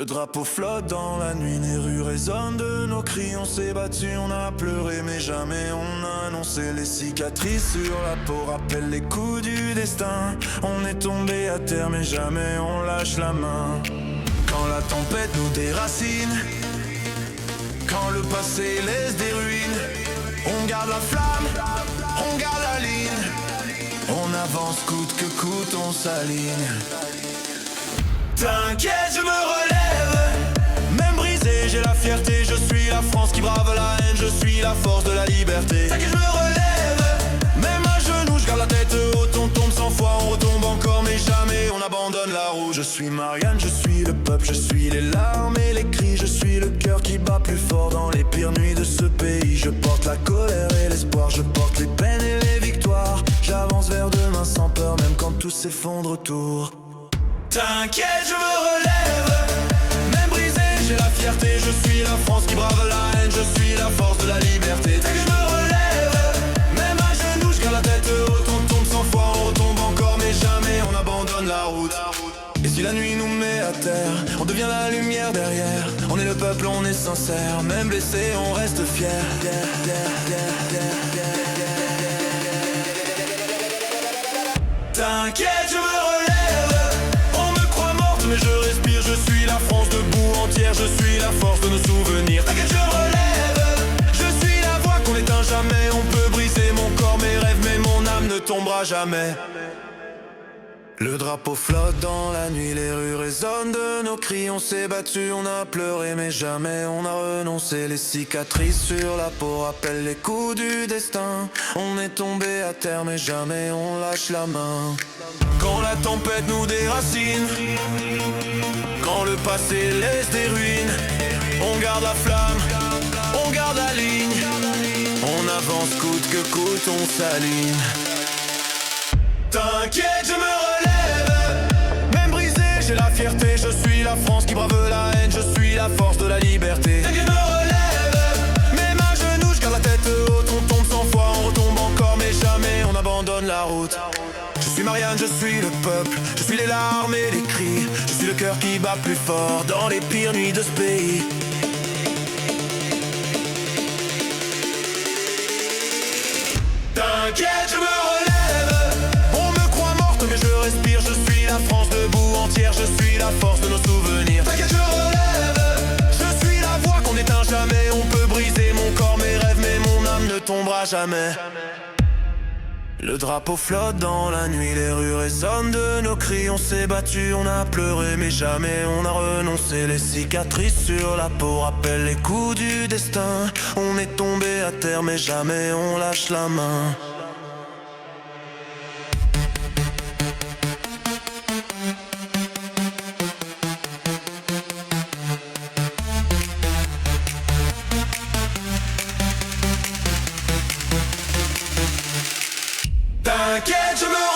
Le drapeau flotte dans la nuit, les rues résonnent de nos cris. On s'est battu, on a pleuré, mais jamais on a annoncé. Les cicatrices sur la peau rappellent les coups du destin. On est tombé à terre, mais jamais on lâche la main. Quand la tempête nous déracine, quand le passé laisse des ruines, on garde la flamme, on garde la ligne. On avance coûte que coûte, on s'aligne. T'inquiète, je me relève. Même brisé, j'ai la fierté. Je suis la France qui brave la haine. Je suis la force de la liberté. T'inquiète, je me relève. Même à genoux, je garde la tête haute. On tombe 100 fois, on retombe encore, mais jamais on abandonne la route. Je suis Marianne, je suis le peuple. Je suis les larmes et les cris. Je suis le cœur qui bat plus fort dans les pires nuits de ce pays. Je porte la colère et l'espoir. Je porte les peines et les victoires. J'avance vers demain sans peur, même quand tout s'effondre autour. T'inquiète, je me relève. Même brisé, j'ai la fierté. Je suis la France qui brave la haine. Je suis la force de la liberté. T'inquiète, je me relève. Même à genoux, je garde la tête haute. On tombe 100 fois, on retombe encore, mais jamais on abandonne la route. Et si la nuit nous met à terre, on devient la lumière derrière. On est le peuple, on est sincère. Même blessé, on reste fier. T'inquiète, je me relève. Mais je respire, je suis la France debout entière. Je suis la force de nos souvenirs. T'inquiète, je relève. Je suis la voix qu'on n'éteint jamais. On peut briser mon corps, mes rêves, mais mon âme ne tombera jamais. Le drapeau flotte dans la nuit, les rues résonnent de nos cris. On s'est battu, on a pleuré, mais jamais on a renoncé. Les cicatrices sur la peau rappellent les coups du destin. On est tombé à terre, mais jamais on lâche la main. Quand la tempête nous déracine, quand le passé laisse des ruines, on garde la flamme, on garde la ligne. On avance coûte que coûte, on s'aligne. T'inquiète, je me relève. Même brisé, j'ai la fierté. Je suis la France qui brave la haine. Je suis la force de la liberté. T'inquiète, je me relève. Même à genoux, je garde la tête haute. On tombe 100 fois, on retombe encore, mais jamais on abandonne la route. Je suis Marianne, je suis le peuple. Je suis les larmes et les cris. Je suis le cœur qui bat plus fort dans les pires nuits de ce pays. T'inquiète, je me relève. On me croit morte, mais je respire. Je suis la France debout entière. Je suis la force de nos souvenirs. T'inquiète, je relève. Je suis la voix qu'on n'éteint jamais. On peut briser mon corps, mes rêves, mais mon âme ne tombera jamais. Le drapeau flotte dans la nuit, les rues résonnent de nos cris. On s'est battu, on a pleuré, mais jamais on a renoncé. Les cicatrices sur la peau rappellent les coups du destin. On est tombé à terre, mais jamais on lâche la main. T'inquiète, je me